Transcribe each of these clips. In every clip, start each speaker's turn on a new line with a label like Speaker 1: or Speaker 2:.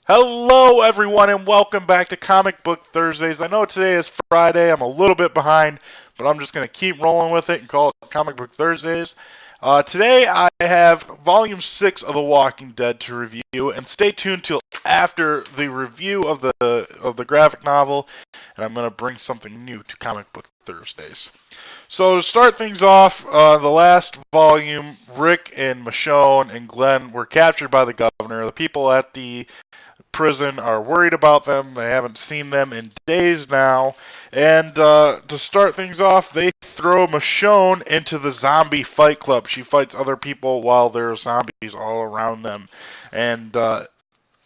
Speaker 1: Hello, everyone, and welcome back to Comic Book Thursdays. I know today is Friday. I'm a little bit behind, but I'm just going to keep rolling with it and call it Comic Book Thursdays. Today, I have Volume 6 of The Walking Dead to review, and stay tuned till after the review of the graphic novel, and I'm going to bring something new to Comic Book Thursdays. So to start things off, the last volume, Rick and Michonne and Glenn were captured by the governor. The people at the prison are worried about them. They haven't seen them in days now. And to start things off, they throw Michonne into the zombie fight club. She fights other people while there are zombies all around them. And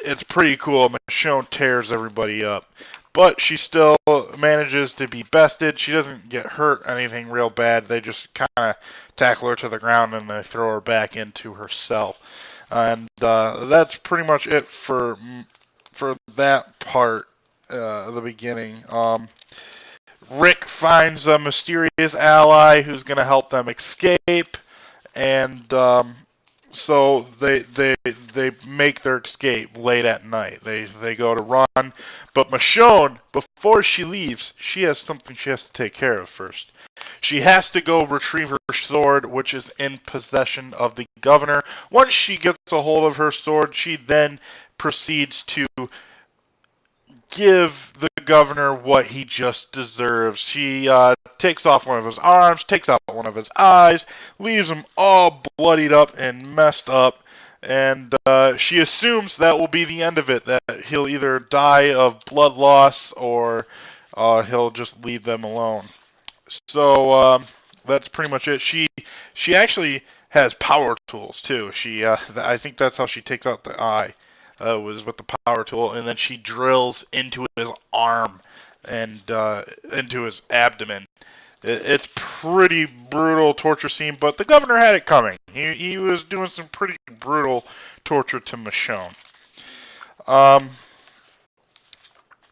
Speaker 1: it's pretty cool. Michonne tears everybody up. But she still manages to be bested. She doesn't get hurt anything real bad. They just kind of tackle her to the ground and they throw her back into her cell. And that's pretty much it for that part of the beginning. Rick finds a mysterious ally who's going to help them escape, and so they make their escape late at night. They go to run, but Michonne, before she leaves, she has something she has to take care of first. She has to go retrieve her sword, which is in possession of the governor. Once she gets a hold of her sword, she then proceeds to give the governor what he just deserves. She takes off one of his arms, takes out one of his eyes, leaves him all bloodied up and messed up, and she assumes that will be the end of it, that he'll either die of blood loss or he'll just leave them alone. So that's pretty much it. She actually has power tools too. I think that's how she takes out the eye. Was with the power tool, and then she drills into his arm and into his abdomen. It's pretty brutal torture scene, but the governor had it coming. He was doing some pretty brutal torture to Michonne.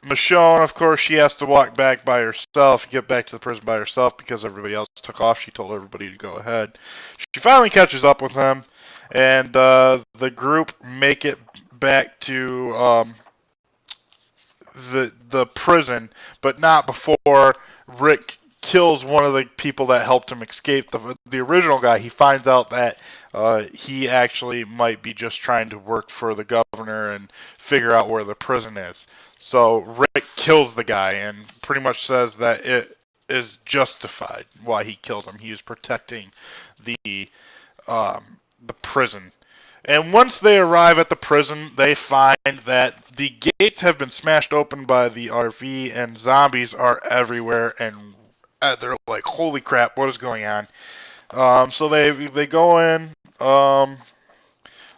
Speaker 1: Michonne, of course, she has to walk back by herself, get back to the prison by herself because everybody else took off. She told everybody to go ahead. She finally catches up with them, and the group make it back to the prison, but not before Rick kills one of the people that helped him escape. The original guy, he finds out that he actually might be just trying to work for the governor and figure out where the prison is. So Rick kills the guy and pretty much says that it is justified why he killed him. He is protecting the prison. And once they arrive at the prison, they find that the gates have been smashed open by the RV and zombies are everywhere, and they're like, holy crap, what is going on? So they go in,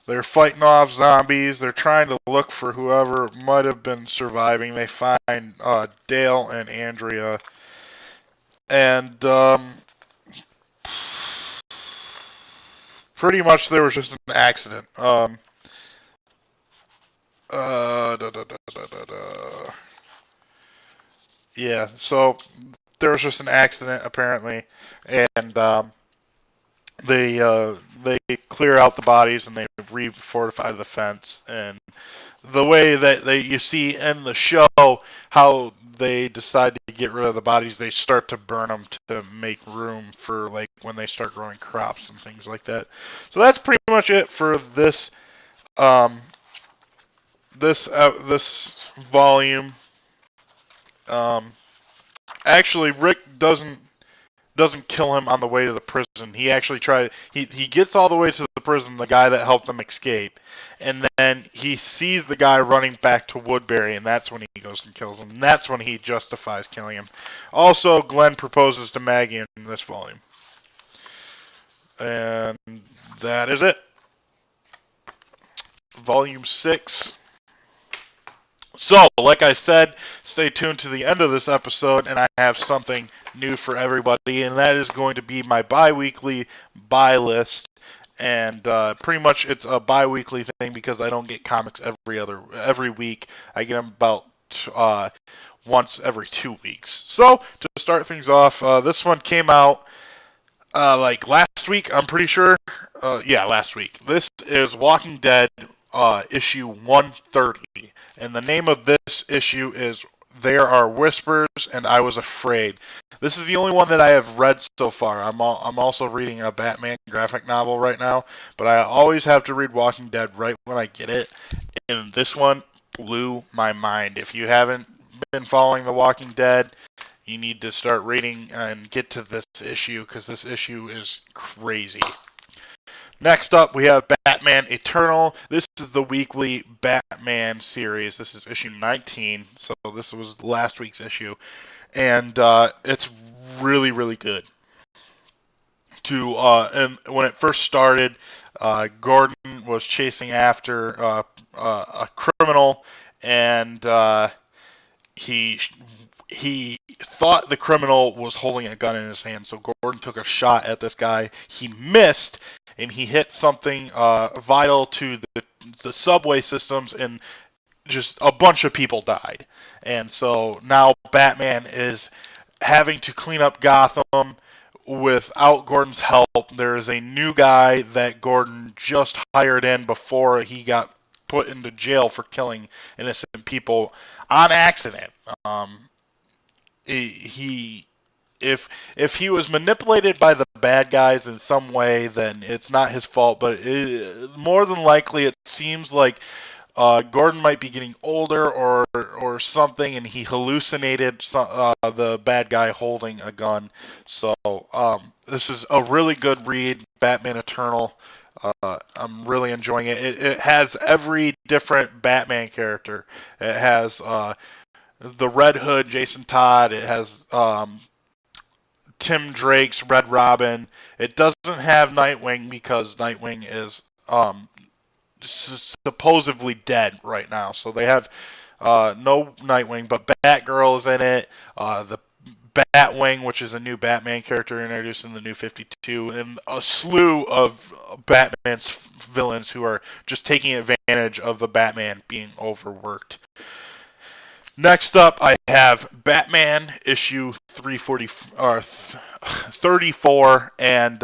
Speaker 1: they're fighting off zombies, they're trying to look for whoever might have been surviving. They find Dale and Andrea, and pretty much there was just an accident. Yeah, so there was just an accident apparently, and they clear out the bodies and they refortify the fence. And the way that you see in the show how they decide to get rid of the bodies, they start to burn them to make room for like when they start growing crops and things like that. So that's pretty much it for this this volume. Actually, Rick doesn't kill him on the way to the prison. He actually he gets all the way to the prison, the guy that helped them escape, and then he sees the guy running back to Woodbury, and that's when he goes and kills him. And that's when he justifies killing him. Also, Glenn proposes to Maggie in this volume. And that is it. Volume 6. So, like I said, stay tuned to the end of this episode, and I have something new for everybody, and that is going to be my bi-weekly buy list. And pretty much it's a bi-weekly thing because I don't get comics every week. I get them about once every 2 weeks. So, to start things off, this one came out like last week, I'm pretty sure. Yeah, last week. This is Walking Dead issue 130. And the name of this issue is There Are Whispers and I Was Afraid. This is the only one that I have read so far. I'm also reading a Batman graphic novel right now, but I always have to read Walking Dead right when I get it. And this one blew my mind. If you haven't been following The Walking Dead, you need to start reading and get to this issue because this issue is crazy. Next up, we have Batman Eternal. This is the weekly Batman series. This is issue 19, so this was last week's issue. And it's really, really good. And when it first started, Gordon was chasing after a criminal, and he thought the criminal was holding a gun in his hand, so Gordon took a shot at this guy. He missed, and he hit something vital to the subway systems, and just a bunch of people died. And so now Batman is having to clean up Gotham without Gordon's help. There is a new guy that Gordon just hired in before he got put into jail for killing innocent people on accident. If he was manipulated by the bad guys in some way, then it's not his fault. But more than likely, it seems like Gordon might be getting older or something, and he hallucinated the bad guy holding a gun. So this is a really good read, Batman Eternal. I'm really enjoying it. It has every different Batman character. It has the Red Hood, Jason Todd. It has Tim Drake's Red Robin. It doesn't have Nightwing because Nightwing is supposedly dead right now. So they have no Nightwing, but Batgirl is in it. The Batwing, which is a new Batman character introduced in the New 52, and a slew of Batman's villains who are just taking advantage of the Batman being overworked. Next up, I have Batman issue 34, and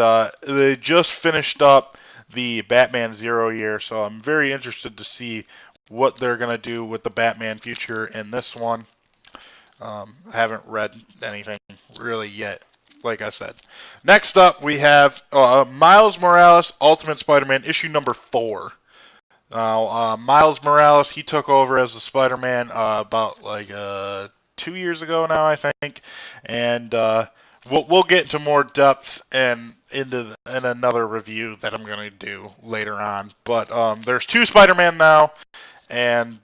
Speaker 1: they just finished up the Batman Zero Year, so I'm very interested to see what they're going to do with the Batman future in this one. I haven't read anything really yet, like I said. Next up, we have Miles Morales Ultimate Spider-Man issue number 4. Now, Miles Morales, he took over as the Spider-Man about 2 years ago now, I think, and we'll get into more depth and in another review that I'm going to do later on. But there's 2 Spider-Man now, and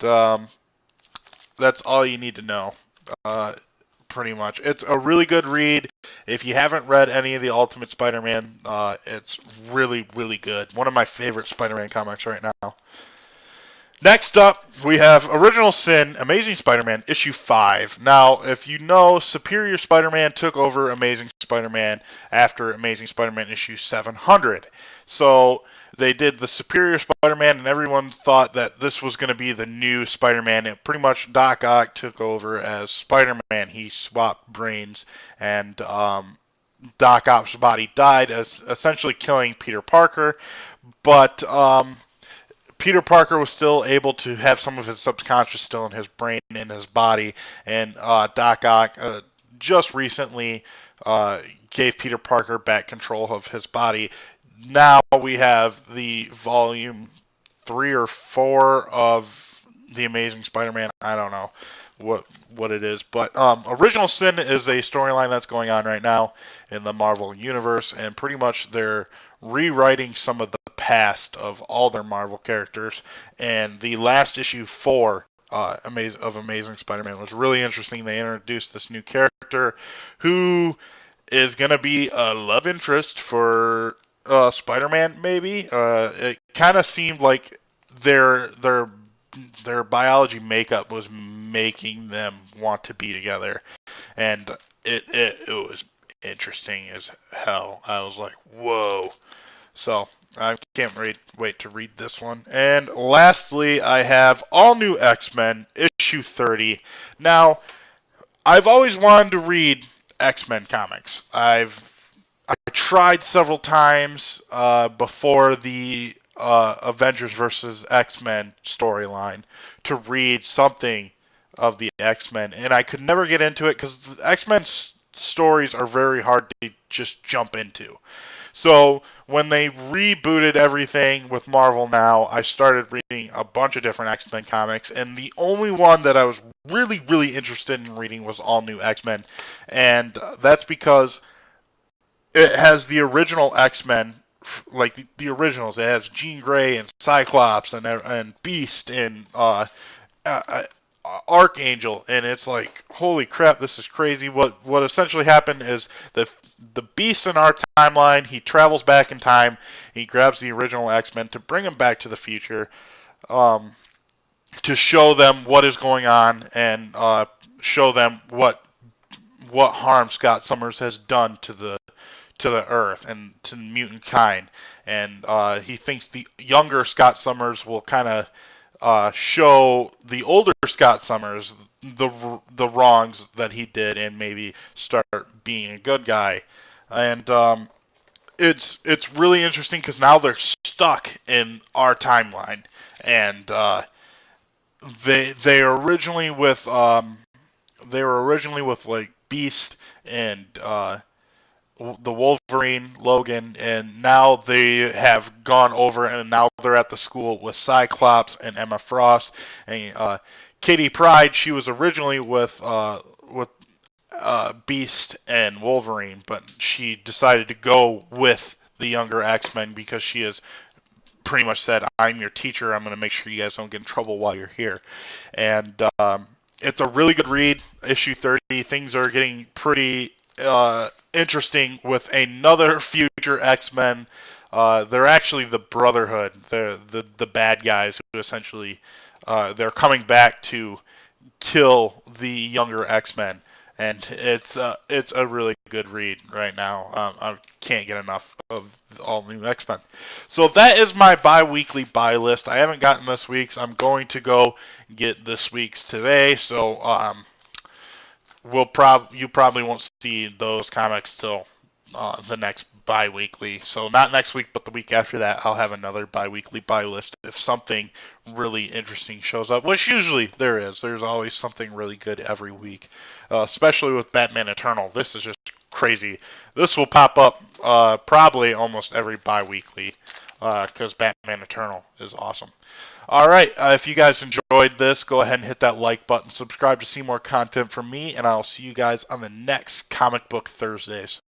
Speaker 1: that's all you need to know, pretty much. It's a really good read. If you haven't read any of the Ultimate Spider-Man, it's really, really good. One of my favorite Spider-Man comics right now. Next up, we have Original Sin, Amazing Spider-Man, issue 5. Now, if you know, Superior Spider-Man took over Amazing Spider-Man after Amazing Spider-Man issue 700. So they did the Superior Spider-Man, and everyone thought that this was going to be the new Spider-Man. And pretty much Doc Ock took over as Spider-Man. He swapped brains, and Doc Ock's body died, essentially killing Peter Parker. But Peter Parker was still able to have some of his subconscious still in his brain and his body, and Doc Ock just recently gave Peter Parker back control of his body. Now we have the volume 3 or 4 of the Amazing Spider-Man. I don't know what it is, but Original Sin is a storyline that's going on right now in the Marvel Universe, and pretty much they're rewriting some of the past of all their Marvel characters, and the last issue 4 of Amazing Spider-Man was really interesting. They introduced this new character who is going to be a love interest for Spider-Man, maybe. It kind of seemed like their biology makeup was making them want to be together, and it was interesting as hell. I was like, whoa. So I can't wait to read this one. And lastly, I have All New X-Men, issue 30. Now, I've always wanted to read X-Men comics. I tried several times before the Avengers versus X-Men storyline to read something of the X-Men, and I could never get into it because the X-Men stories are very hard to just jump into. So when they rebooted everything with Marvel now, I started reading a bunch of different X-Men comics, and the only one that I was really, really interested in reading was All New X-Men, and that's because it has the original X-Men, like the originals. It has Jean Grey and Cyclops and Beast and uh, Archangel, and it's like, holy crap, this is crazy. What essentially happened is the Beast in our timeline, he travels back in time, he grabs the original X-Men to bring them back to the future, um, to show them what is going on and show them what harm Scott Summers has done to the Earth and to mutant kind, and he thinks the younger Scott Summers will kind of show the older Scott Summers the wrongs that he did and maybe start being a good guy. And it's really interesting because now they're stuck in our timeline, and they are originally with they were originally with like Beast and the Wolverine, Logan, and now they have gone over and now they're at the school with Cyclops and Emma Frost and Kitty Pryde. She was originally with Beast and Wolverine, but she decided to go with the younger X-Men because she has pretty much said, "I'm your teacher. I'm going to make sure you guys don't get in trouble while you're here." And it's a really good read. Issue 30. Things are getting pretty interesting with another future X-Men. They're actually the Brotherhood. They're the bad guys who essentially they're coming back to kill the younger X-Men, and it's a really good read right now. I can't get enough of All New X-Men. So that is my bi-weekly buy list. I haven't gotten this week's. I'm going to go get this week's today. So you probably won't see those comics till the next bi-weekly. So not next week, but the week after that, I'll have another bi-weekly buy list if something really interesting shows up, which usually there is. There's always something really good every week, especially with Batman Eternal. This is just crazy. This will pop up probably almost every bi-weekly because Batman Eternal is awesome. All right, if you guys enjoyed this, go ahead and hit that like button, subscribe to see more content from me, and I'll see you guys on the next Comic Book Thursdays.